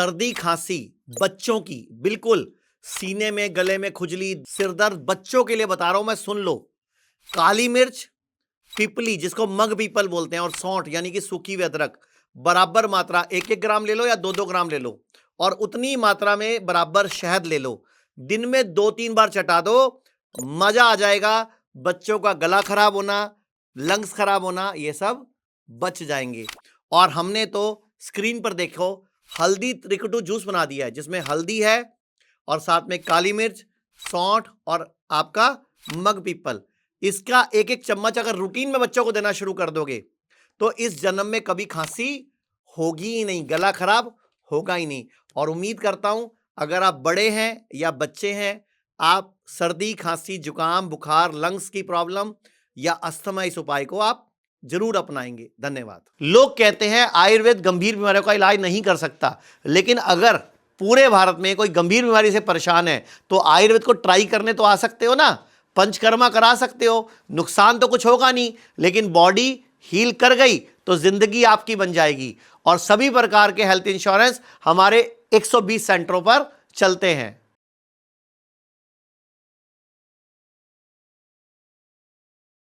सर्दी खांसी बच्चों की, बिल्कुल सीने में गले में खुजली सिर दर्द बच्चों के लिए बता रहा हूं मैं, सुन लो। काली मिर्च, पिपली जिसको मग पीपल बोलते हैं, और सौंठ यानी कि सूखी हुई अदरक, बराबर मात्रा 1-1 ग्राम ले लो या 2-2 ग्राम ले लो, और उतनी मात्रा में बराबर शहद ले लो। दिन में 2-3 बार चटा दो, मजा आ जाएगा। बच्चों का गला खराब होना, लंग्स खराब होना, ये सब बच जाएंगे। और हमने तो स्क्रीन पर देखो हल्दी त्रिकटू जूस बना दिया है, जिसमें हल्दी है और साथ में काली मिर्च, सौंठ और आपका मग पीपल। इसका 1-1 चम्मच अगर रूटीन में बच्चों को देना शुरू कर दोगे तो इस जन्म में कभी खांसी होगी ही नहीं, गला खराब होगा ही नहीं। और उम्मीद करता हूं अगर आप बड़े हैं या बच्चे हैं, आप सर्दी खांसी जुकाम बुखार लंग्स की प्रॉब्लम या अस्थमा, इस उपाय को आप जरूर अपनाएंगे। धन्यवाद। लोग कहते हैं आयुर्वेद गंभीर बीमारियों का इलाज नहीं कर सकता, लेकिन अगर पूरे भारत में कोई गंभीर बीमारी से परेशान है तो आयुर्वेद को ट्राई करने तो आ सकते हो ना, पंचकर्मा करा सकते हो, नुकसान तो कुछ होगा नहीं, लेकिन बॉडी हील कर गई तो जिंदगी आपकी बन जाएगी। और सभी प्रकार के हेल्थ इंश्योरेंस हमारे 120 सेंटरों पर चलते हैं।